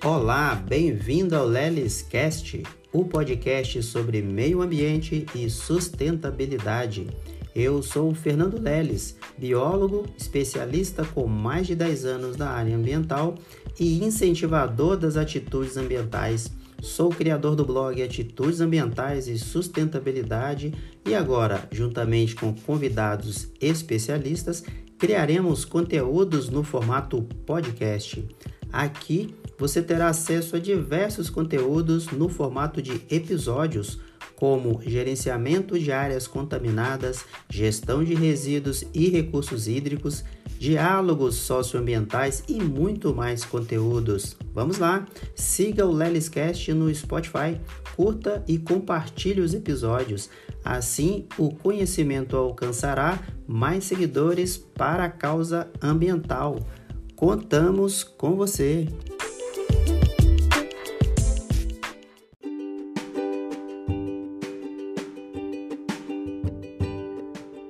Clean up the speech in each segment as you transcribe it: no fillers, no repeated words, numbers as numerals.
Olá, bem-vindo ao LelisCast, o podcast sobre meio ambiente e sustentabilidade. Eu sou o Fernando Lelis, biólogo, especialista com mais de 10 anos na área ambiental e incentivador das atitudes ambientais. Sou criador do blog Atitudes Ambientais e Sustentabilidade e agora, juntamente com convidados especialistas, criaremos conteúdos no formato podcast. Aqui você terá acesso a diversos conteúdos no formato de episódios, como gerenciamento de áreas contaminadas, gestão de resíduos e recursos hídricos, diálogos socioambientais e muito mais conteúdos. Vamos lá, siga o LelisCast no Spotify, curta e compartilhe os episódios. Assim, o conhecimento alcançará mais seguidores para a causa ambiental. Contamos com você!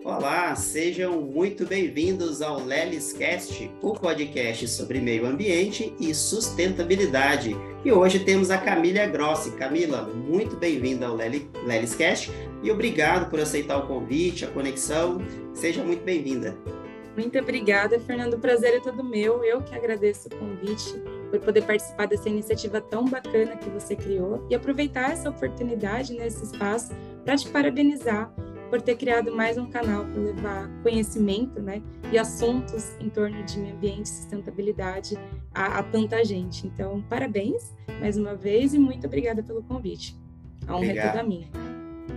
Olá, sejam muito bem-vindos ao LelisCast, o podcast sobre meio ambiente e sustentabilidade. E hoje temos a Camila Grossi. Camila, muito bem-vinda ao LelisCast e obrigado por aceitar o convite, a conexão. Seja muito bem-vinda. Muito obrigada, Fernando. O prazer é todo meu. Eu que agradeço o convite por poder participar dessa iniciativa tão bacana que você criou e aproveitar essa oportunidade nesse espaço para te parabenizar por ter criado mais um canal para levar conhecimento, e assuntos em torno de meio ambiente e sustentabilidade a tanta gente. Então, parabéns mais uma vez e muito obrigada pelo convite. A honra é toda minha.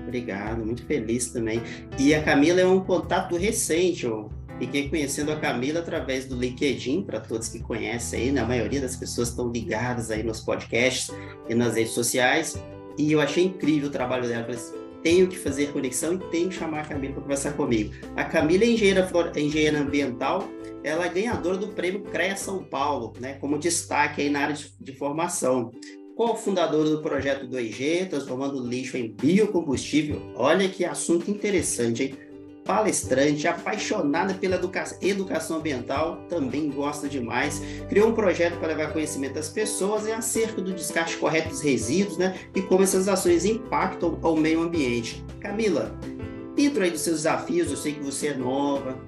Obrigado, muito feliz também. E a Camila é um contato recente, eu fiquei conhecendo a Camila através do LinkedIn, para todos que conhecem aí, né? A maioria das pessoas estão ligadas aí nos podcasts e nas redes sociais, e eu achei incrível o trabalho dela. Falei assim, tenho que fazer conexão e tenho que chamar a Camila para conversar comigo. A Camila é engenheira ambiental, ela é ganhadora do prêmio CREA São Paulo, como destaque aí na área de formação. Cofundadora do projeto 2G, transformando lixo em biocombustível. Olha que assunto interessante, hein? Palestrante, apaixonada pela educação ambiental, também gosta demais. Criou um projeto para levar conhecimento às pessoas acerca do descarte correto dos resíduos, e como essas ações impactam ao meio ambiente. Camila, dentro aí dos seus desafios, eu sei que você é nova,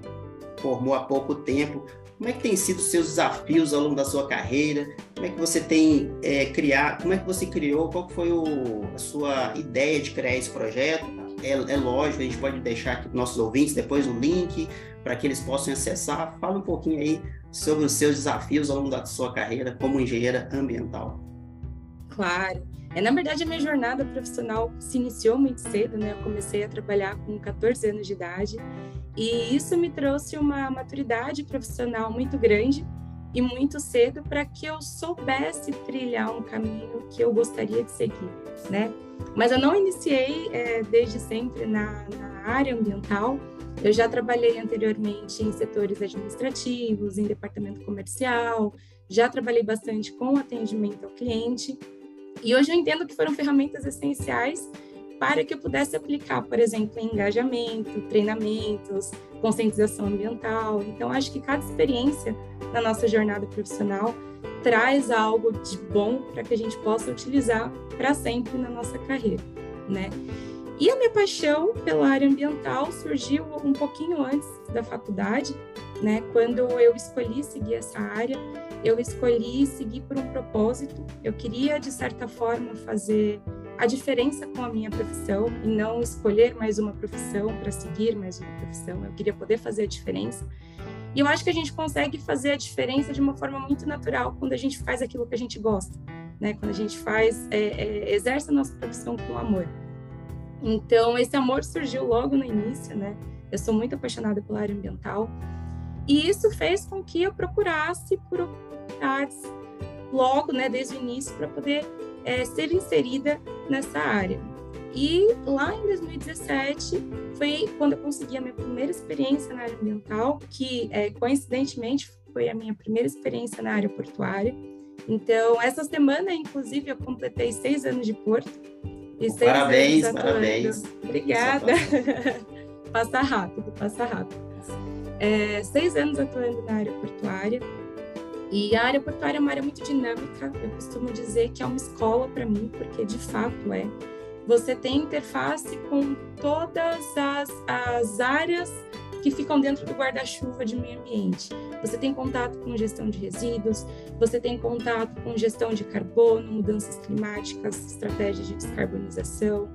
formou há pouco tempo. Como é que tem sido os seus desafios ao longo da sua carreira? Como é que você tem criado? Como é que você criou? Qual foi a sua ideia de criar esse projeto? É lógico, a gente pode deixar aqui para os nossos ouvintes depois o link para que eles possam acessar. Fala um pouquinho aí sobre os seus desafios ao longo da sua carreira como engenheira ambiental. Claro. Na verdade, a minha jornada profissional se iniciou muito cedo, Eu comecei a trabalhar com 14 anos de idade e isso me trouxe uma maturidade profissional muito grande e muito cedo para que eu soubesse trilhar um caminho que eu gostaria de seguir, Mas eu não iniciei desde sempre na área ambiental. Eu já trabalhei anteriormente em setores administrativos, em departamento comercial, já trabalhei bastante com atendimento ao cliente. E hoje eu entendo que foram ferramentas essenciais para que eu pudesse aplicar, por exemplo, em engajamento, treinamentos, conscientização ambiental. Então, acho que cada experiência na nossa jornada profissional traz algo de bom para que a gente possa utilizar para sempre na nossa carreira, E a minha paixão pela área ambiental surgiu um pouquinho antes da faculdade, Quando eu escolhi seguir essa área, eu escolhi seguir por um propósito. Eu queria, de certa forma, fazer a diferença com a minha profissão e não escolher mais uma profissão para seguir mais uma profissão. Eu queria poder fazer a diferença. E eu acho que a gente consegue fazer a diferença de uma forma muito natural quando a gente faz aquilo que a gente gosta, Quando a gente exerce a nossa profissão com amor. Então, esse amor surgiu logo no início, Eu sou muito apaixonada pela área ambiental e isso fez com que eu procurasse por oportunidades logo, desde o início, para poder ser inserida nessa área. E lá em 2017 foi quando eu consegui a minha primeira experiência na área ambiental, que coincidentemente foi a minha primeira experiência na área portuária. Então, essa semana, inclusive, eu completei 6 anos de porto. E 6 parabéns, anos parabéns. Obrigada. Passa rápido. 6 anos atuando na área portuária. E a área portuária é uma área muito dinâmica, eu costumo dizer que é uma escola para mim, porque de fato é. Você tem interface com todas as áreas que ficam dentro do guarda-chuva de meio ambiente. Você tem contato com gestão de resíduos, você tem contato com gestão de carbono, mudanças climáticas, estratégias de descarbonização,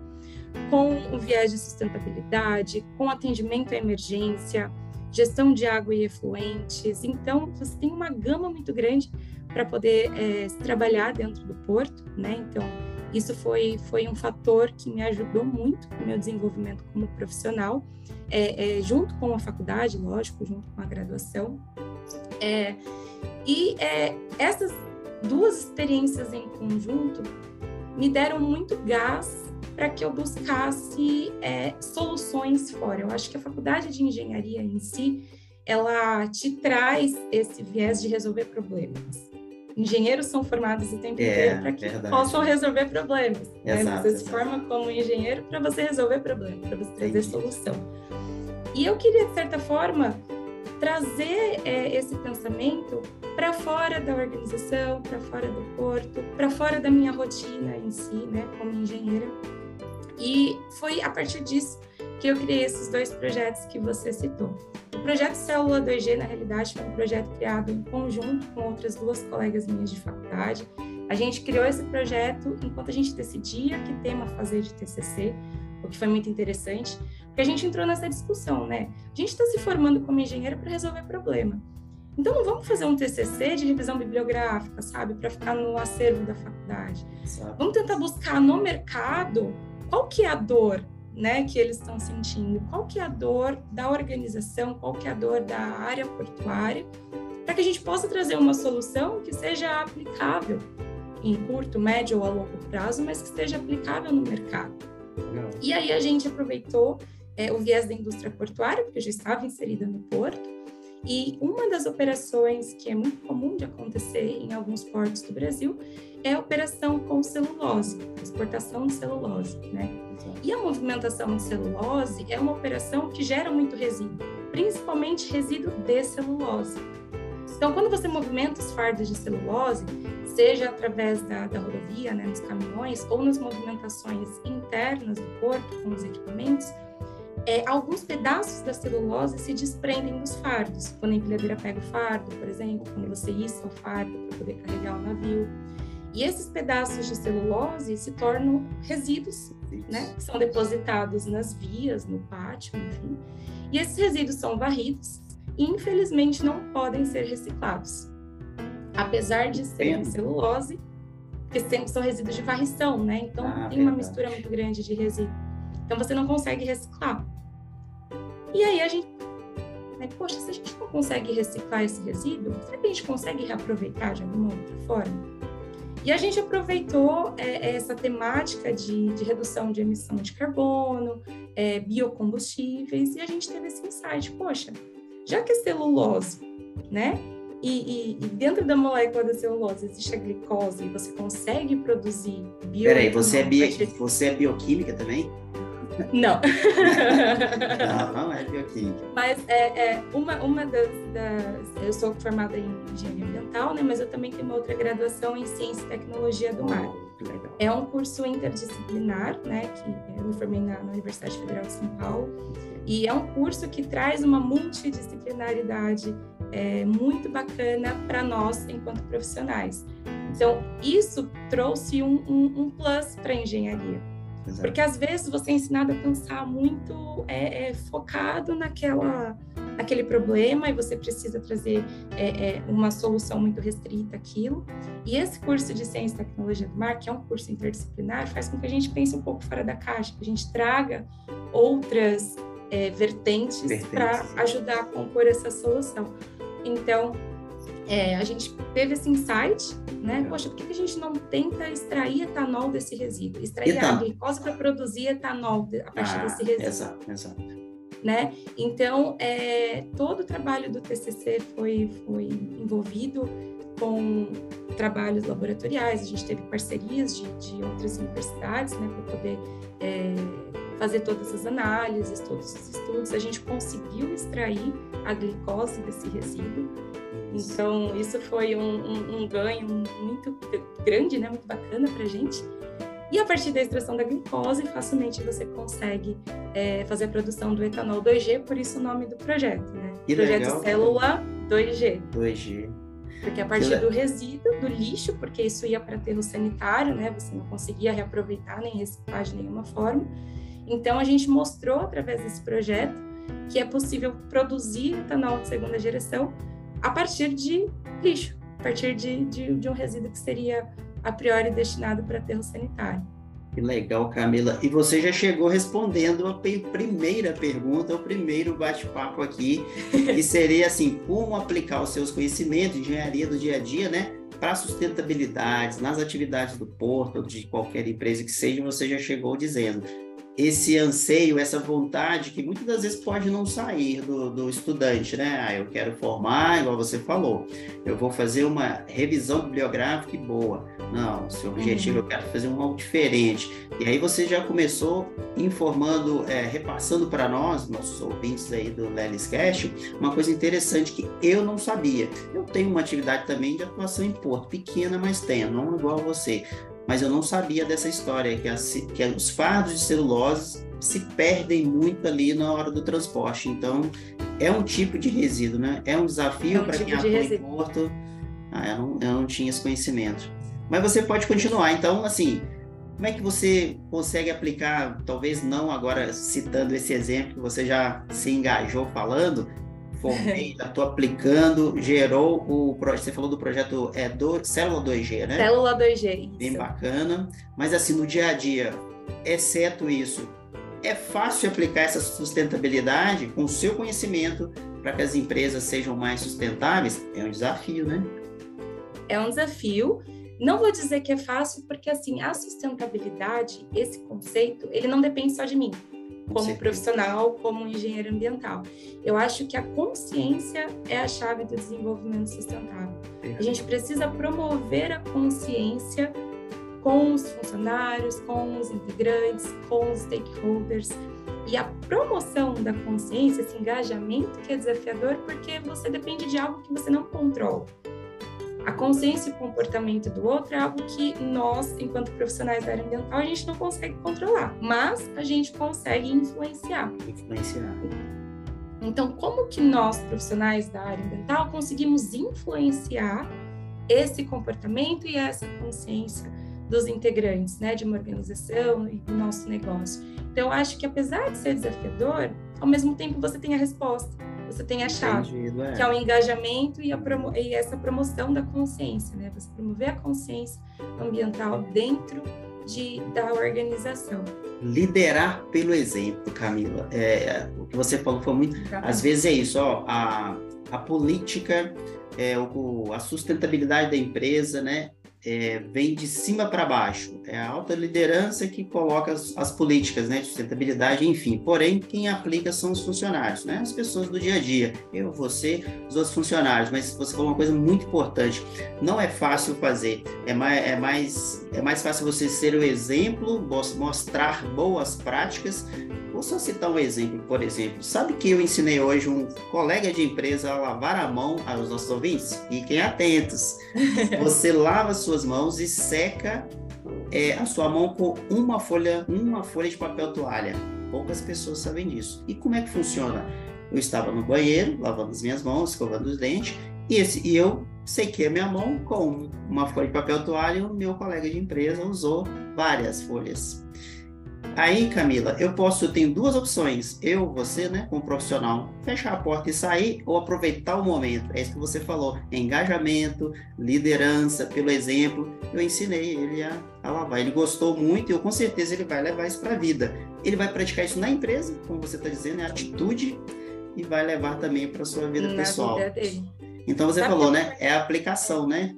com o viés de sustentabilidade, com atendimento à emergência, gestão de água e efluentes. Então, você tem uma gama muito grande para poder trabalhar dentro do porto, né? Então, isso foi um fator que me ajudou muito no meu desenvolvimento como profissional, junto com a faculdade, lógico, junto com a graduação. Essas duas experiências em conjunto me deram muito gás para que eu buscasse soluções fora. Eu acho que a faculdade de engenharia em si, ela te traz esse viés de resolver problemas. Engenheiros são formados o tempo inteiro para que possam resolver problemas. Exato, Você se forma como engenheiro para você resolver problemas, para você trazer solução. E eu queria, de certa forma, trazer esse pensamento para fora da organização, para fora do porto, para fora da minha rotina em si, né, como engenheira. E foi a partir disso que eu criei esses dois projetos que você citou. O projeto Célula 2G, na realidade, foi um projeto criado em conjunto com outras duas colegas minhas de faculdade. A gente criou esse projeto enquanto a gente decidia que tema fazer de TCC, o que foi muito interessante, porque a gente entrou nessa discussão, né? A gente está se formando como engenheiro para resolver problema. Então, não vamos fazer um TCC de revisão bibliográfica, sabe? Para ficar no acervo da faculdade. Exato. Vamos tentar buscar no mercado qual que é a dor, né, que eles estão sentindo, qual que é a dor da organização, qual que é a dor da área portuária, para que a gente possa trazer uma solução que seja aplicável em curto, médio ou a longo prazo, mas que esteja aplicável no mercado. Legal. E aí a gente aproveitou o viés da indústria portuária, porque eu já estava inserida no porto, e uma das operações que é muito comum de acontecer em alguns portos do Brasil é a operação com celulose, exportação de celulose, né? E a movimentação de celulose é uma operação que gera muito resíduo, principalmente resíduo de celulose. Então, quando você movimenta os fardos de celulose, seja através da rodovia, né, nos caminhões, ou nas movimentações internas do porto com os equipamentos, alguns pedaços da celulose se desprendem dos fardos. Quando a empilhadeira pega o fardo, por exemplo, quando você issa o fardo para poder carregar o navio. E esses pedaços de celulose se tornam resíduos, né, que são depositados nas vias, no pátio, enfim. E esses resíduos são varridos e, infelizmente, não podem ser reciclados. Apesar de serem celulose, porque são resíduos de varrição, né? Então, tem uma mistura muito grande de resíduo. Então, você não consegue reciclar. E aí, a gente... Poxa, se a gente não consegue reciclar esse resíduo, será que a gente consegue reaproveitar de alguma outra forma? E a gente aproveitou essa temática de redução de emissão de carbono, biocombustíveis, e a gente teve esse insight, poxa, já que a celulose, né, e dentro da molécula da celulose existe a glicose e você consegue produzir Peraí, você é bioquímica também? Não. Não é bioquímica. Mas uma das... Eu sou formada em engenharia ambiental, né? Mas eu também tenho uma outra graduação em ciência e tecnologia do mar. Legal. É um curso interdisciplinar, né? Que eu me formei na Universidade Federal de São Paulo. E é um curso que traz uma multidisciplinaridade muito bacana para nós, enquanto profissionais. Então, isso trouxe um plus para a engenharia. Exato. Porque às vezes você é ensinado a pensar muito focado naquele problema e você precisa trazer uma solução muito restrita àquilo. E esse curso de Ciência e Tecnologia do Mar, que é um curso interdisciplinar, faz com que a gente pense um pouco fora da caixa, que a gente traga outras vertentes para ajudar a compor essa solução. Então, a gente teve esse insight, né? Poxa, por que a gente não tenta extrair etanol desse resíduo? Extrair a glicose para produzir etanol a partir desse resíduo. Exato. Né? Então, todo o trabalho do TCC foi envolvido com trabalhos laboratoriais. A gente teve parcerias de outras universidades, né, para poder fazer todas as análises, todos os estudos. A gente conseguiu extrair a glicose desse resíduo Então, isso foi um ganho muito grande, né? Muito bacana para a gente. E a partir da extração da glicose, facilmente você consegue fazer a produção do etanol 2G, por isso o nome do projeto, né? Que projeto legal. Célula 2G. 2G. Porque a partir do resíduo, do lixo, porque isso ia para aterro sanitário, né? Você não conseguia reaproveitar nem reciclar de nenhuma forma. Então, a gente mostrou, através desse projeto, que é possível produzir etanol de segunda geração a partir de lixo, a partir de um resíduo que seria a priori destinado para aterro sanitário. Que legal, Camila. E você já chegou respondendo a primeira pergunta, o primeiro bate-papo aqui, que seria assim, como aplicar os seus conhecimentos, engenharia do dia a dia, né, para sustentabilidade, nas atividades do porto, ou de qualquer empresa que seja, você já chegou dizendo. Esse anseio, essa vontade que muitas das vezes pode não sair do estudante, né? Eu quero formar, igual você falou, eu vou fazer uma revisão bibliográfica boa. Não, seu objetivo, eu quero fazer um algo diferente. E aí você já começou informando, repassando para nós, nossos ouvintes aí do Lelis Cast, uma coisa interessante que eu não sabia. Eu tenho uma atividade também de atuação em porto, pequena, mas tenho, não igual a você. Mas eu não sabia dessa história, que os fardos de celulose se perdem muito ali na hora do transporte. Então, é um tipo de resíduo, né? É um desafio para quem atua em porto. Eu não tinha esse conhecimento. Mas você pode continuar. Então, assim, como é que você consegue aplicar, talvez não agora citando esse exemplo que você já se engajou falando, formei, já estou aplicando, gerou você falou do projeto Célula 2G, né? Célula 2G, isso. Bem bacana, mas assim, no dia a dia, exceto isso, é fácil aplicar essa sustentabilidade com o seu conhecimento para que as empresas sejam mais sustentáveis? É um desafio, né? É um desafio. Não vou dizer que é fácil, porque assim, a sustentabilidade, esse conceito, ele não depende só de mim, como profissional, como engenheiro ambiental. Eu acho que a consciência é a chave do desenvolvimento sustentável. A gente precisa promover a consciência com os funcionários, com os integrantes, com os stakeholders. E a promoção da consciência, esse engajamento que é desafiador, porque você depende de algo que você não controla. A consciência e o comportamento do outro é algo que nós, enquanto profissionais da área ambiental, a gente não consegue controlar, mas a gente consegue influenciar. Então, como que nós, profissionais da área ambiental, conseguimos influenciar esse comportamento e essa consciência dos integrantes, né, de uma organização e do nosso negócio? Então, eu acho que apesar de ser desafiador, ao mesmo tempo você tem a resposta. Você tem a chave, que é o engajamento e essa promoção da consciência, né? Você promover a consciência ambiental dentro da organização. Liderar pelo exemplo, Camila. O que você falou foi muito... Exatamente. Às vezes é isso, a política, a sustentabilidade da empresa, né? Vem de cima para baixo. É a alta liderança que coloca as políticas, né, de sustentabilidade, enfim. Porém, quem aplica são os funcionários, né, as pessoas do dia a dia. Eu, você, os outros funcionários. Mas você falou uma coisa muito importante. Não é fácil fazer. É mais fácil você ser o exemplo, mostrar boas práticas. Vou só citar um exemplo, por exemplo. Sabe que eu ensinei hoje um colega de empresa a lavar a mão aos nossos ouvintes? Fiquem atentos. Você lava suas mãos e seca a sua mão com uma folha de papel toalha. Poucas pessoas sabem disso. E como é que funciona? Eu estava no banheiro, lavando as minhas mãos, escovando os dentes, e eu sequei a minha mão com uma folha de papel toalha e o meu colega de empresa usou várias folhas. Aí, Camila, eu tenho duas opções, você, né, como profissional, fechar a porta e sair ou aproveitar o momento. É isso que você falou, engajamento, liderança, pelo exemplo. Eu ensinei ele a lavar, ele gostou muito e com certeza ele vai levar isso para a vida. Ele vai praticar isso na empresa, como você está dizendo, é atitude, e vai levar também para a sua vida pessoal. Vida dele. Então você falou, né, é a aplicação, né?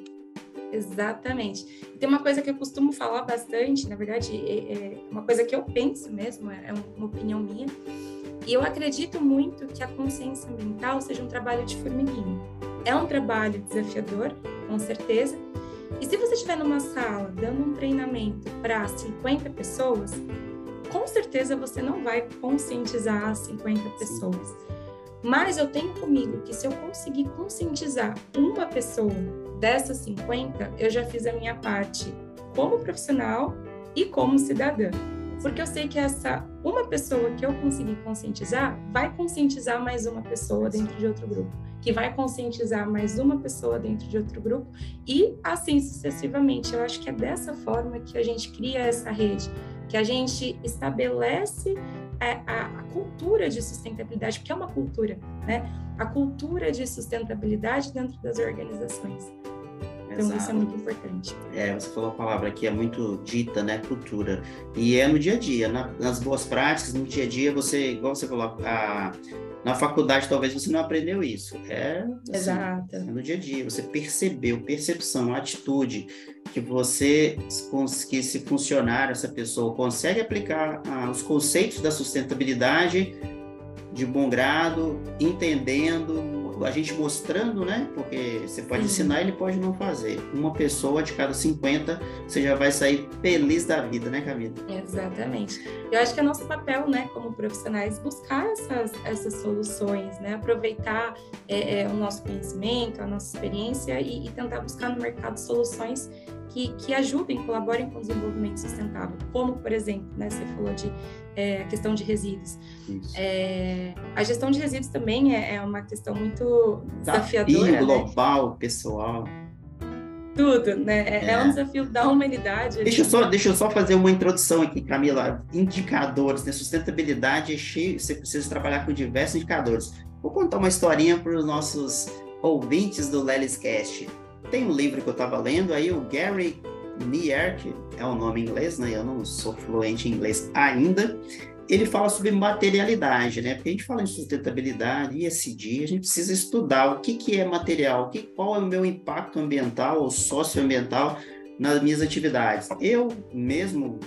Exatamente. Tem uma coisa que eu costumo falar bastante, na verdade, é uma coisa que eu penso mesmo, é uma opinião minha, e eu acredito muito que a consciência ambiental seja um trabalho de formiguinha. É um trabalho desafiador, com certeza, e se você estiver numa sala dando um treinamento para 50 pessoas, com certeza você não vai conscientizar as 50 pessoas. Mas eu tenho comigo que se eu conseguir conscientizar uma pessoa dessas 50, eu já fiz a minha parte como profissional e como cidadã. Porque eu sei que essa uma pessoa que eu conseguir conscientizar, vai conscientizar mais uma pessoa dentro de outro grupo, que vai conscientizar mais uma pessoa dentro de outro grupo, e assim sucessivamente. Eu acho que é dessa forma que a gente cria essa rede, que a gente estabelece a cultura de sustentabilidade, porque é uma cultura, né? A cultura de sustentabilidade dentro das organizações. Então, Exato. isso é muito importante. Você falou a palavra que é muito dita, né? Cultura. E é no dia a dia, nas boas práticas, no dia a dia, igual você falou, na faculdade talvez você não aprendeu isso. Assim, Exato. É no dia a dia, você percebeu, percepção, atitude, que você, que esse funcionário, essa pessoa consegue aplicar os conceitos da sustentabilidade de bom grado, entendendo, a gente mostrando, né? Porque você pode ensinar, ele pode não fazer. Uma pessoa de cada 50, você já vai sair feliz da vida, né, Camila? Exatamente. Eu acho que é nosso papel, né, como profissionais, buscar essas soluções, né? Aproveitar o nosso conhecimento, a nossa experiência e tentar buscar no mercado soluções que ajudem, colaborem com o desenvolvimento sustentável. Como, por exemplo, né, você falou de a questão de resíduos. A gestão de resíduos também é uma questão muito desafiadora. Desafio global, pessoal. Tudo, né? É um desafio da humanidade. Deixa eu só fazer uma introdução aqui, Camila. Indicadores, né? Sustentabilidade é cheio, você precisa trabalhar com diversos indicadores. Vou contar uma historinha para os nossos ouvintes do LelisCast. Tem um livro que eu estava lendo, aí o Gary Nierk, é o nome em inglês, né? Eu não sou fluente em inglês ainda. Ele fala sobre materialidade, né? Porque a gente fala em sustentabilidade, ESG, a gente precisa estudar o que é material, qual é o meu impacto ambiental ou socioambiental nas minhas atividades. Eu mesmo,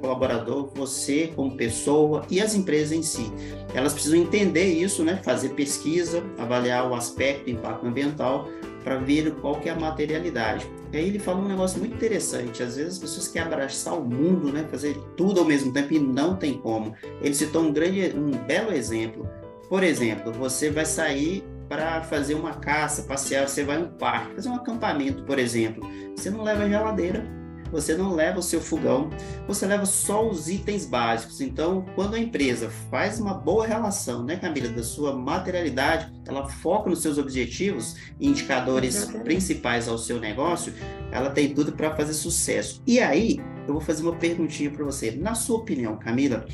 colaborador, você como pessoa e as empresas em si, elas precisam entender isso, né? Fazer pesquisa, avaliar o aspecto, impacto ambiental, para ver qual que é a materialidade. E aí ele fala um negócio muito interessante. Às vezes as pessoas querem abraçar o mundo, né? Fazer tudo ao mesmo tempo e não tem como. Ele citou um belo exemplo. Por exemplo, você vai sair para fazer uma caça, passear, você vai no parque, fazer um acampamento, por exemplo. Você não leva geladeira, você não leva o seu fogão, você leva só os itens básicos. Então, quando a empresa faz uma boa relação, né, Camila, da sua materialidade, ela foca nos seus objetivos e indicadores principais ao seu negócio, ela tem tudo para fazer sucesso. E aí, eu vou fazer uma perguntinha para você. Na sua opinião, Camila,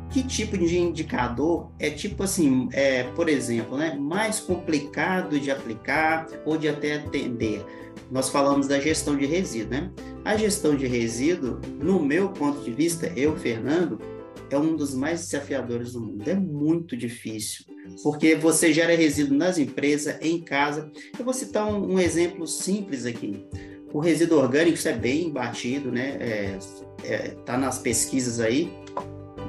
que tipo de indicador é tipo assim, por exemplo, né, mais complicado de aplicar ou de até atender? Nós falamos da gestão de resíduo, né? A gestão de resíduo, no meu ponto de vista, Fernando, é um dos mais desafiadores do mundo. É muito difícil, porque você gera resíduo nas empresas, em casa. Eu vou citar um exemplo simples aqui. O resíduo orgânico, isso é bem batido, né? Tá nas pesquisas aí,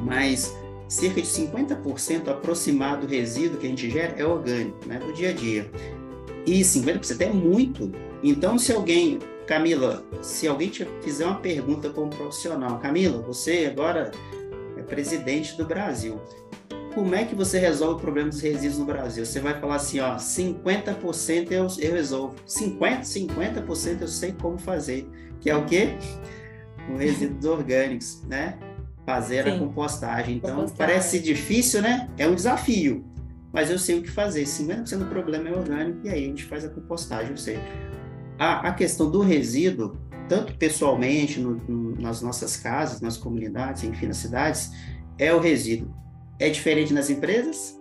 mas cerca de 50% aproximado do resíduo que a gente gera é orgânico, né? Do dia a dia. E 50% é muito. Então, Camila, se alguém te fizer uma pergunta como profissional, Camila, você agora é presidente do Brasil, como é que você resolve o problema dos resíduos no Brasil? Você vai falar assim, 50% eu resolvo, 50% eu sei como fazer, que é o quê? O resíduos orgânicos, né? Fazer a compostagem. Então, parece difícil, né? É um desafio, mas eu sei o que fazer. 50% do problema é orgânico e aí a gente faz a compostagem, eu sei. A questão do resíduo, tanto pessoalmente, nas nossas casas, nas comunidades, enfim, nas cidades, é o resíduo. É diferente nas empresas?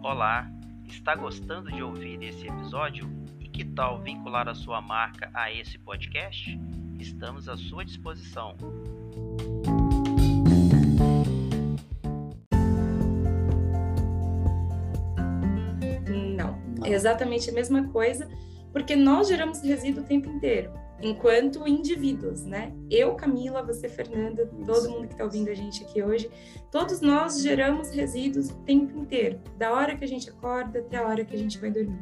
Olá, está gostando de ouvir esse episódio? E que tal vincular a sua marca a esse podcast? Estamos à sua disposição. É exatamente a mesma coisa, porque nós geramos resíduo o tempo inteiro, enquanto indivíduos, né? Eu, Camila, você, Fernanda, todo mundo que está ouvindo a gente aqui hoje, todos nós geramos resíduos o tempo inteiro, da hora que a gente acorda até a hora que a gente vai dormir.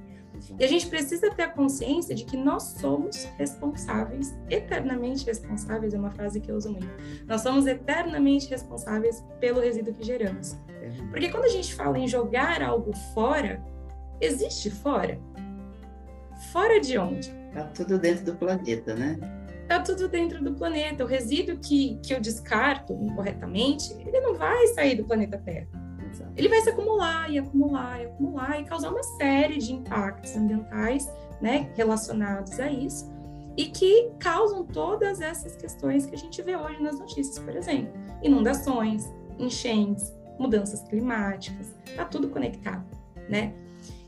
E a gente precisa ter a consciência de que nós somos responsáveis, eternamente responsáveis, é uma frase que eu uso muito. Nós somos eternamente responsáveis pelo resíduo que geramos. Porque quando a gente fala em jogar algo fora, existe fora? Fora de onde? Tá tudo dentro do planeta, né? Tá tudo dentro do planeta. O resíduo que eu descarto incorretamente, ele não vai sair do planeta Terra. Exato. Ele vai se acumular e acumular e acumular e causar uma série de impactos ambientais, né, relacionados a isso, e que causam todas essas questões que a gente vê hoje nas notícias, por exemplo, inundações, enchentes, mudanças climáticas, tá tudo conectado, né?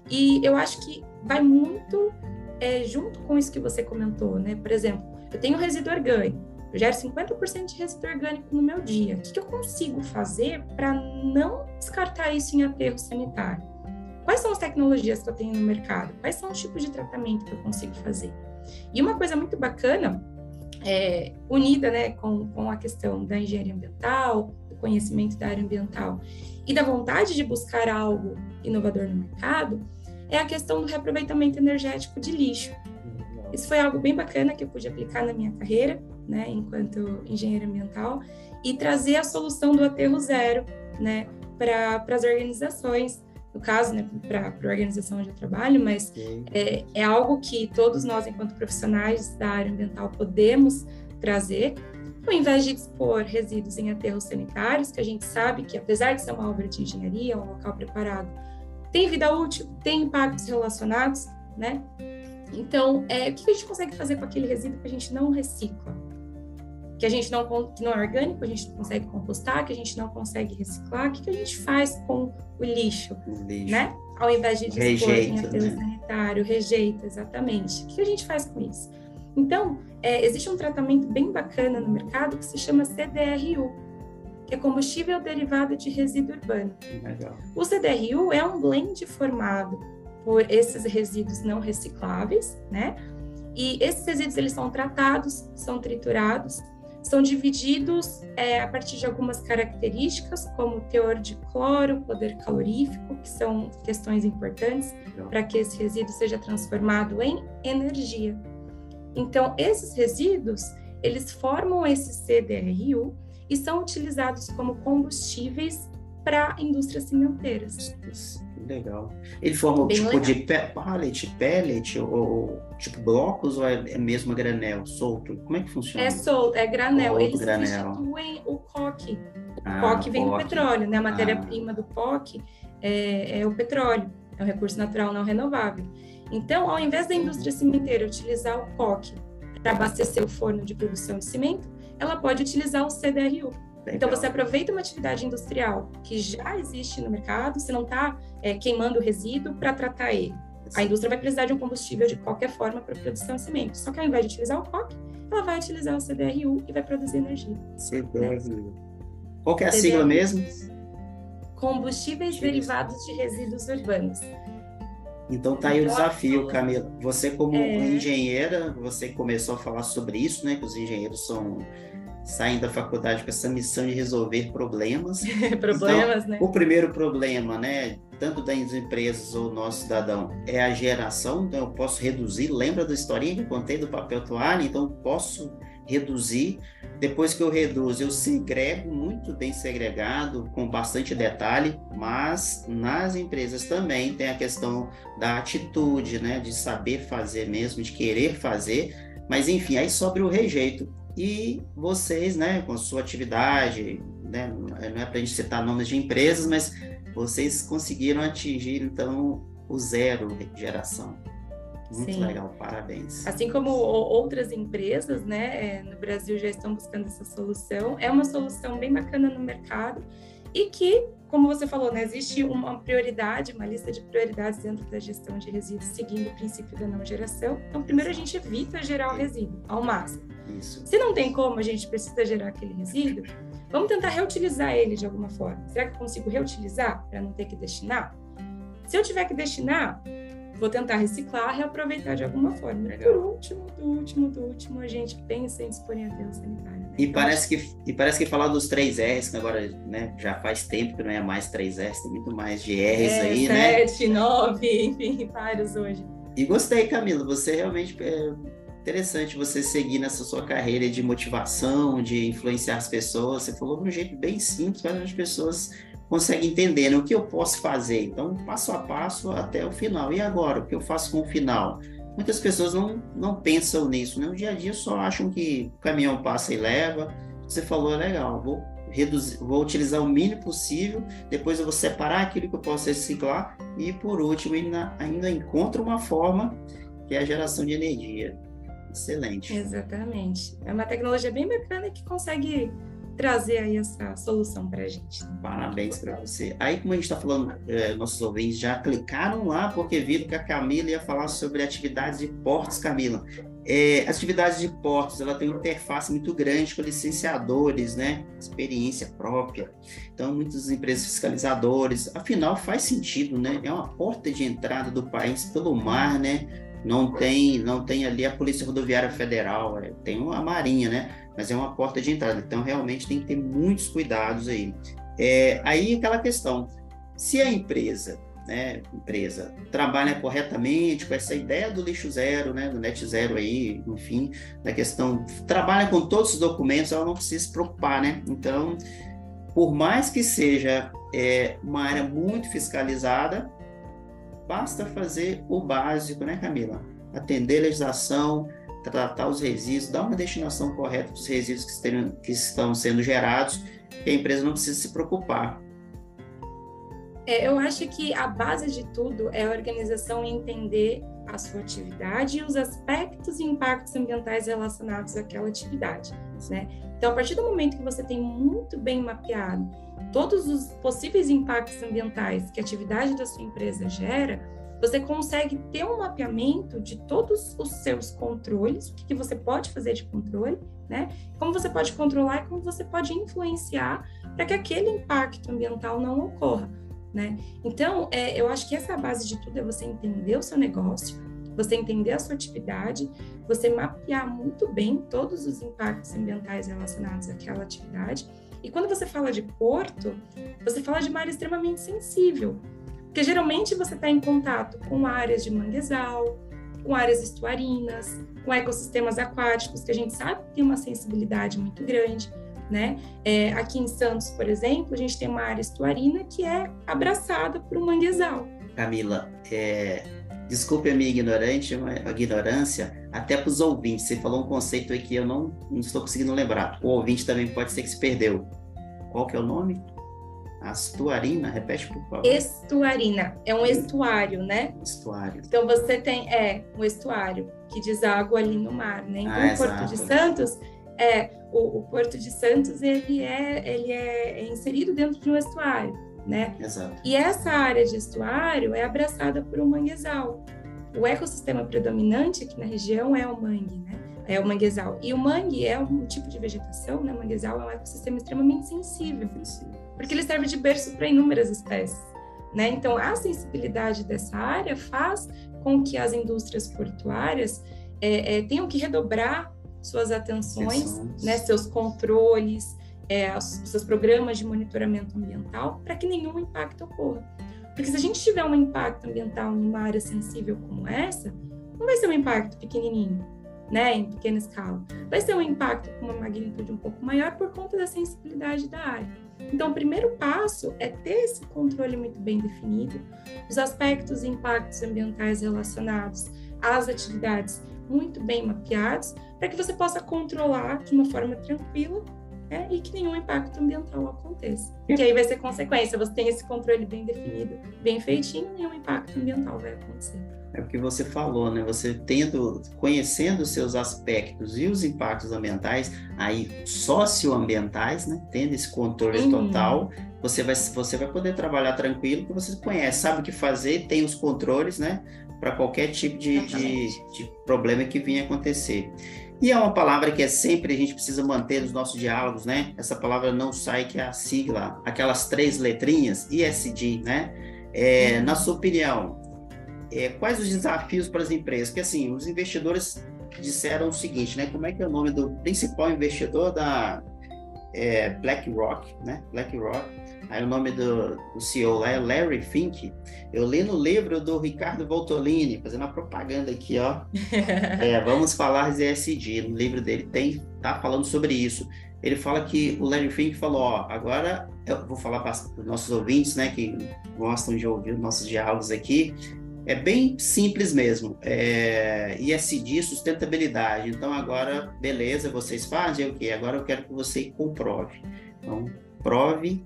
E eu acho que vai muito junto com isso que você comentou, né? Por exemplo, eu tenho resíduo orgânico, eu gero 50% de resíduo orgânico no meu dia. O que eu consigo fazer para não descartar isso em aterro sanitário? Quais são as tecnologias que eu tenho no mercado? Quais são os tipos de tratamento que eu consigo fazer? E uma coisa muito bacana, unida, né, com a questão da engenharia ambiental, do conhecimento da área ambiental e da vontade de buscar algo inovador no mercado, é a questão do reaproveitamento energético de lixo. Isso foi algo bem bacana que eu pude aplicar na minha carreira, né, enquanto engenheira ambiental, e trazer a solução do aterro zero, né, para as organizações, no caso, né, para a organização onde eu trabalho, mas é algo que todos nós, enquanto profissionais da área ambiental, podemos trazer, ao invés de expor resíduos em aterros sanitários, que a gente sabe que, apesar de ser uma obra de engenharia, um local preparado, tem vida útil, tem impactos relacionados, né? Então, o que a gente consegue fazer com aquele resíduo que a gente não recicla? Que não é orgânico, a gente não consegue compostar, que a gente não consegue reciclar, o que a gente faz com o lixo, né? Ao invés de dispor em aterro sanitário, rejeita, exatamente. O que a gente faz com isso? Então, existe um tratamento bem bacana no mercado que se chama CDRU, que é combustível derivado de resíduo urbano. Legal. O CDRU é um blend formado por esses resíduos não recicláveis, né? E esses resíduos, eles são tratados, são triturados, são divididos a partir de algumas características, como teor de cloro, poder calorífico, que são questões importantes para que esse resíduo seja transformado em energia. Então, esses resíduos, eles formam esse CDRU e são utilizados como combustíveis para indústrias cimenteiras. Legal. Ele forma de pellet, ou tipo blocos, ou é mesmo granel, solto? Como é que funciona? É solto, é granel. Eles granel. substituem o coque. O coque vem do petróleo, né? A matéria-prima do coque é o petróleo, é um recurso natural não renovável. Então, ao invés da indústria cimenteira utilizar o coque para abastecer o forno de produção de cimento, ela pode utilizar o CDRU. Então, você aproveita uma atividade industrial que já existe no mercado, você não está queimando o resíduo para tratar ele. A indústria vai precisar de um combustível de qualquer forma para produção de cimento. Só que ao invés de utilizar o coque, ela vai utilizar o CDRU e vai produzir energia. CDRU. Qual que é a sigla mesmo? Combustíveis derivados de resíduos urbanos. Então tá aí o desafio, Camila. Você como engenheira, você começou a falar sobre isso, né? Que os engenheiros saem da faculdade com essa missão de resolver problemas. Problemas, então, né? O primeiro problema, né? Tanto das empresas ou nosso cidadão, é a geração. Então eu posso reduzir. Lembra da historinha que eu contei do papel toalha? Então eu posso reduzir. Depois que eu reduzo, eu segrego, muito bem segregado, com bastante detalhe, mas nas empresas também tem a questão da atitude, né, de saber fazer mesmo, de querer fazer, mas enfim, aí sobre o rejeito. E vocês, né, com a sua atividade, né, não é para a gente citar nomes de empresas, mas vocês conseguiram atingir, então, o zero de geração. Muito Sim. Legal, parabéns. Assim como outras empresas, né, no Brasil já estão buscando essa solução, é uma solução bem bacana no mercado e que, como você falou, né, existe uma prioridade, uma lista de prioridades dentro da gestão de resíduos, seguindo o princípio da não geração. Então, primeiro a gente evita gerar o resíduo ao máximo. Isso. Se não tem como, a gente precisa gerar aquele resíduo, vamos tentar reutilizar ele de alguma forma. Será que eu consigo reutilizar para não ter que destinar? Se eu tiver que destinar, vou tentar reciclar, reaproveitar de alguma forma. Legal. Por último, a gente pensa em dispor em aterro sanitário. Né? E parece que falar dos 3 R's, que agora, né, já faz tempo que não é mais 3 R's, tem muito mais de R's aí, 7, né? 7, 9, enfim, vários hoje. E gostei, Camila, você realmente interessante você seguir nessa sua carreira de motivação, de influenciar as pessoas. Você falou de um jeito bem simples, mas as pessoas conseguem entender, né, o que eu posso fazer. Então, passo a passo até o final. E agora, o que eu faço com o final? Muitas pessoas não pensam nisso, né? No dia a dia só acham que o caminhão passa e leva. Você falou, legal, vou utilizar o mínimo possível, depois eu vou separar aquilo que eu posso reciclar e, por último, ainda encontro uma forma que é a geração de energia. Excelente. Exatamente. É uma tecnologia bem bacana que consegue trazer aí essa solução para a gente. Parabéns para você. Aí, como a gente está falando, nossos ouvintes já clicaram lá porque viram que a Camila ia falar sobre atividades de portos, Camila. Atividades de portos, ela tem uma interface muito grande com licenciadores, né? Experiência própria. Então, muitas empresas fiscalizadoras, afinal, faz sentido, né? É uma porta de entrada do país pelo mar, né? Não tem ali a Polícia Rodoviária Federal, tem a Marinha, né? Mas é uma porta de entrada, então realmente tem que ter muitos cuidados aí. Aí aquela questão, se a empresa trabalha corretamente com essa ideia do lixo zero, né, do net zero aí, enfim, da questão, trabalha com todos os documentos, ela não precisa se preocupar, né? Então, por mais que seja uma área muito fiscalizada, basta fazer o básico, né, Camila? Atender a legislação, tratar os resíduos, dar uma destinação correta dos resíduos que estão sendo gerados, que a empresa não precisa se preocupar. Eu acho que a base de tudo é a organização entender a sua atividade e os aspectos e impactos ambientais relacionados àquela atividade, né? Então, a partir do momento que você tem muito bem mapeado todos os possíveis impactos ambientais que a atividade da sua empresa gera, você consegue ter um mapeamento de todos os seus controles, o que você pode fazer de controle, né? Como você pode controlar e como você pode influenciar para que aquele impacto ambiental não ocorra, né? Então, eu acho que essa é a base de tudo, é você entender o seu negócio, você entender a sua atividade, você mapear muito bem todos os impactos ambientais relacionados àquela atividade. E quando você fala de porto, você fala de uma área extremamente sensível, porque geralmente você está em contato com áreas de manguezal, com áreas estuarinas, com ecossistemas aquáticos, que a gente sabe que tem uma sensibilidade muito grande, né? Aqui em Santos, por exemplo, a gente tem uma área estuarina que é abraçada por um manguezal. Camila, desculpe a minha ignorância, até para os ouvintes, você falou um conceito aí que eu não estou conseguindo lembrar. O ouvinte também pode ser que se perdeu. Qual que é o nome? Estuarina? Repete, por favor. Estuarina. É um estuário, né? Estuário. Então, você tem um estuário que deságua ali no mar, né? Então, o Porto de Santos... O Porto de Santos, ele é inserido dentro de um estuário, né? Exato. E essa área de estuário é abraçada por um manguezal. O ecossistema predominante aqui na região é o mangue, né? É o manguezal. E o mangue é um tipo de vegetação, né? O manguezal é um ecossistema extremamente sensível, porque ele serve de berço para inúmeras espécies, né? Então, a sensibilidade dessa área faz com que as indústrias portuárias tenham que redobrar suas atenções, né, seus controles, seus programas de monitoramento ambiental, para que nenhum impacto ocorra. Porque se a gente tiver um impacto ambiental em uma área sensível como essa, não vai ser um impacto pequenininho, né, em pequena escala. Vai ser um impacto com uma magnitude um pouco maior por conta da sensibilidade da área. Então, o primeiro passo é ter esse controle muito bem definido, os aspectos e impactos ambientais relacionados às atividades muito bem mapeados, para que você possa controlar de uma forma tranquila, né, e que nenhum impacto ambiental aconteça. Que aí vai ser consequência, você tem esse controle bem definido, bem feitinho, nenhum impacto ambiental vai acontecer. É o que você falou, né? Você conhecendo os seus aspectos e os impactos ambientais, aí socioambientais, né? Tendo esse controle total, você vai poder trabalhar tranquilo, porque você conhece, sabe o que fazer, tem os controles, né? Para qualquer tipo de problema que venha acontecer. E é uma palavra que sempre a gente precisa manter nos nossos diálogos, né? Essa palavra não sai, que é a sigla, aquelas 3 letrinhas, ESG, né? Na sua opinião, quais os desafios para as empresas? Porque, assim, os investidores disseram o seguinte, né? Como é que é o nome do principal investidor BlackRock, né? BlackRock. Aí o nome do CEO lá é Larry Fink. Eu li no livro do Ricardo Voltolini, fazendo uma propaganda aqui, ó. Vamos falar de ESG. No livro dele tá falando sobre isso. Ele fala que o Larry Fink falou, ó, agora eu vou falar para os nossos ouvintes, né, que gostam de ouvir os nossos diálogos aqui. É bem simples mesmo. ESG, sustentabilidade. Então agora, beleza, vocês fazem o quê? Agora eu quero que você comprove. Então, prove,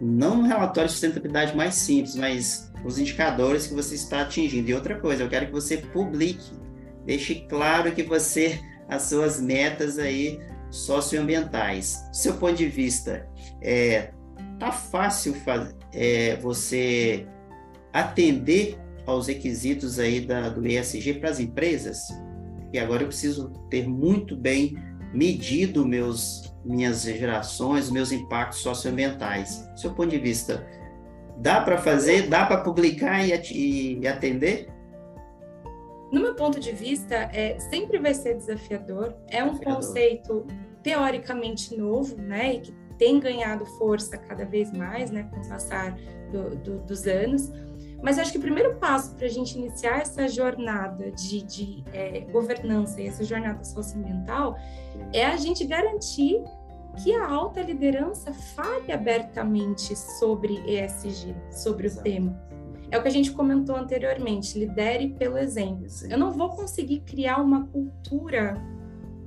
não um relatório de sustentabilidade mais simples, mas os indicadores que você está atingindo. E outra coisa, eu quero que você publique, deixe claro que as suas metas aí socioambientais. Do seu ponto de vista, tá fácil você atender aos requisitos aí do ESG para as empresas? E agora eu preciso ter muito bem medido minhas gerações, meus impactos socioambientais. Do seu ponto de vista, dá para fazer, dá para publicar e atender? No meu ponto de vista, sempre vai ser desafiador. É um conceito teoricamente novo, né, e que tem ganhado força cada vez mais, né, com o passar dos anos. Mas acho que o primeiro passo para a gente iniciar essa jornada de governança e essa jornada socioambiental é a gente garantir que a alta liderança fale abertamente sobre ESG, sobre o tema. É o que a gente comentou anteriormente, lidere pelo exemplo. Eu não vou conseguir criar uma cultura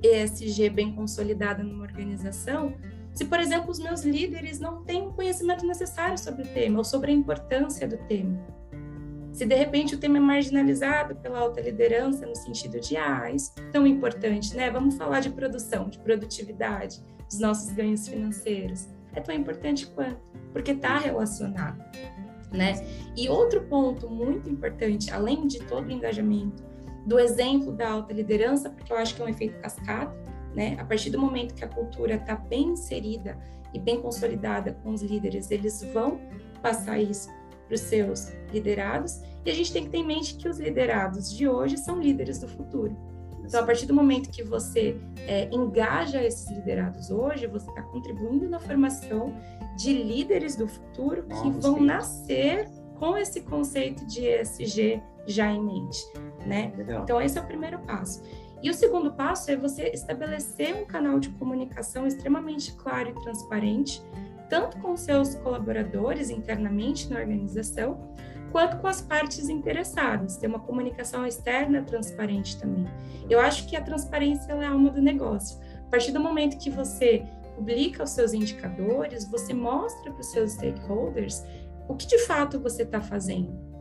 ESG bem consolidada numa organização se, por exemplo, os meus líderes não têm o conhecimento necessário sobre o tema ou sobre a importância do tema. Se, de repente, o tema é marginalizado pela alta liderança no sentido de, isso é tão importante, né? Vamos falar de produção, de produtividade, dos nossos ganhos financeiros. É tão importante quanto, porque está relacionado, né? E outro ponto muito importante, além de todo o engajamento, do exemplo da alta liderança, porque eu acho que é um efeito cascata, né? A partir do momento que a cultura está bem inserida e bem consolidada com os líderes, eles vão passar isso para os seus liderados, e a gente tem que ter em mente que os liderados de hoje são líderes do futuro. Então, a partir do momento que você engaja esses liderados hoje, você está contribuindo na formação de líderes do futuro que vão nascer com esse conceito de ESG já em mente, né? Então, esse é o primeiro passo. E o segundo passo é você estabelecer um canal de comunicação extremamente claro e transparente, tanto com seus colaboradores internamente na organização, quanto com as partes interessadas, ter uma comunicação externa transparente também. Eu acho que a transparência é a alma do negócio. A partir do momento que você publica os seus indicadores, você mostra para os seus stakeholders o que de fato você está fazendo.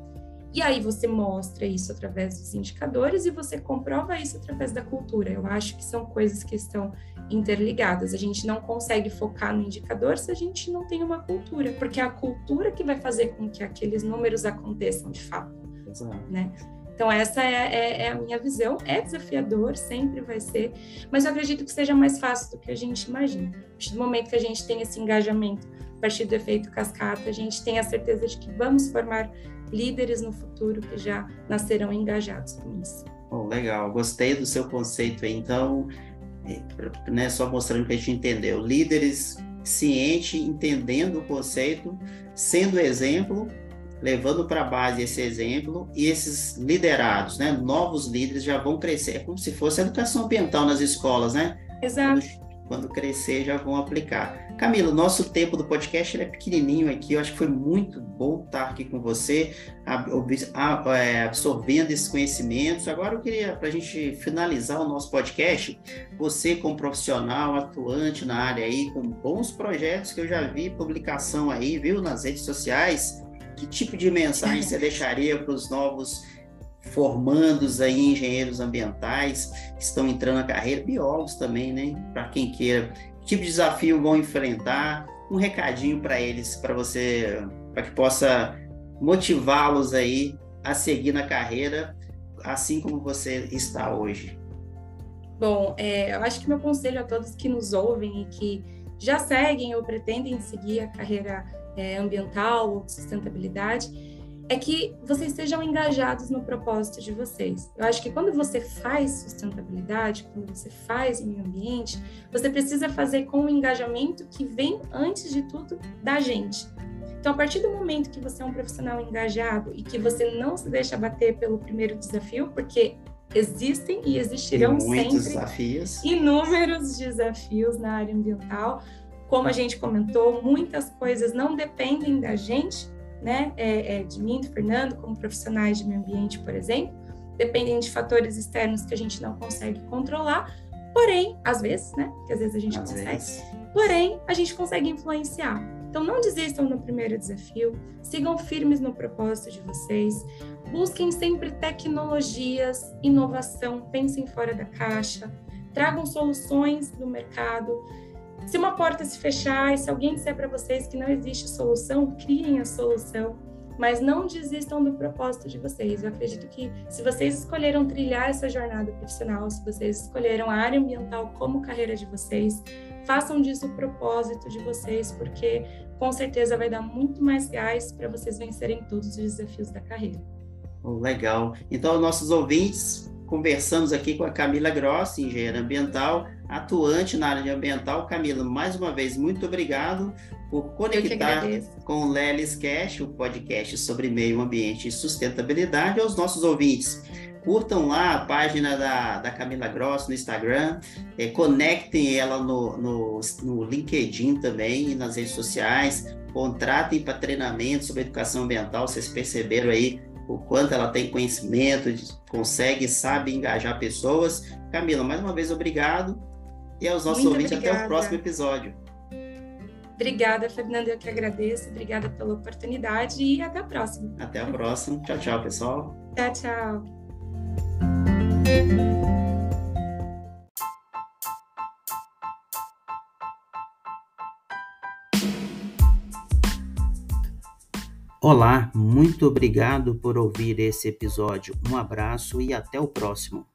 E aí você mostra isso através dos indicadores e você comprova isso através da cultura. Eu acho que são coisas que estão interligadas. A gente não consegue focar no indicador se a gente não tem uma cultura, porque é a cultura que vai fazer com que aqueles números aconteçam de fato, né? Então essa é a minha visão. É desafiador, sempre vai ser, mas eu acredito que seja mais fácil do que a gente imagina. A partir do momento que a gente tem esse engajamento, a partir do efeito cascata, a gente tem a certeza de que vamos formar líderes no futuro que já nascerão engajados com isso. Legal, gostei do seu conceito aí. Então, né, só mostrando que a gente entendeu. Líderes cientes, entendendo o conceito, sendo exemplo, levando para a base esse exemplo, e esses liderados, né, novos líderes já vão crescer. É como se fosse a educação ambiental nas escolas, né? Exato. Quando crescer, já vão aplicar. Camila, o nosso tempo do podcast ele é pequenininho aqui, eu acho que foi muito bom estar aqui com você, absorvendo esses conhecimentos. Agora eu queria, para a gente finalizar o nosso podcast, você como profissional, atuante na área aí, com bons projetos que eu já vi, publicação aí, viu, nas redes sociais, que tipo de mensagem você deixaria para os novos formandos aí, engenheiros ambientais, que estão entrando na carreira, biólogos também, né? Para quem queira, que tipo de desafio vão enfrentar, um recadinho para eles, para você, para que possa motivá-los aí a seguir na carreira, assim como você está hoje. Bom, eu acho que meu conselho a todos que nos ouvem e que já seguem ou pretendem seguir a carreira ambiental ou sustentabilidade é que vocês sejam engajados no propósito de vocês. Eu acho que quando você faz sustentabilidade, quando você faz meio ambiente, você precisa fazer com o engajamento que vem, antes de tudo, da gente. Então, a partir do momento que você é um profissional engajado e que você não se deixa bater pelo primeiro desafio, porque existem e existirão sempre inúmeros desafios na área ambiental. Como a gente comentou, muitas coisas não dependem da gente, né? De mim, do Fernando, como profissionais de meio ambiente, por exemplo, dependem de fatores externos que a gente não consegue controlar, porém, às vezes, né? Que às vezes a gente consegue, porém, a gente consegue influenciar. Então, não desistam no primeiro desafio, sigam firmes no propósito de vocês, busquem sempre tecnologias, inovação, pensem fora da caixa, tragam soluções no mercado. Se uma porta se fechar e se alguém disser para vocês que não existe solução, criem a solução, mas não desistam do propósito de vocês. Eu acredito que se vocês escolheram trilhar essa jornada profissional, se vocês escolheram a área ambiental como carreira de vocês, façam disso o propósito de vocês, porque com certeza vai dar muito mais gás para vocês vencerem todos os desafios da carreira. Legal. Então, nossos ouvintes, conversamos aqui com a Camila Grossi, engenheira ambiental, atuante na área de ambiental. Camila, mais uma vez, muito obrigado por conectar com o Lelis Cast, o podcast sobre meio ambiente e sustentabilidade. Aos nossos ouvintes, curtam lá a página da Camila Grossi no Instagram, conectem ela no LinkedIn também e nas redes sociais, contratem para treinamento sobre educação ambiental. Vocês perceberam aí o quanto ela tem conhecimento, consegue, sabe engajar pessoas. Camila, mais uma vez, obrigado. E aos nossos ouvintes, até o próximo episódio. Obrigada, Fernanda, eu que agradeço. Obrigada pela oportunidade e até a próxima. Até a próxima. Tchau, tchau, pessoal. Tchau, tchau. Olá, muito obrigado por ouvir esse episódio. Um abraço e até o próximo.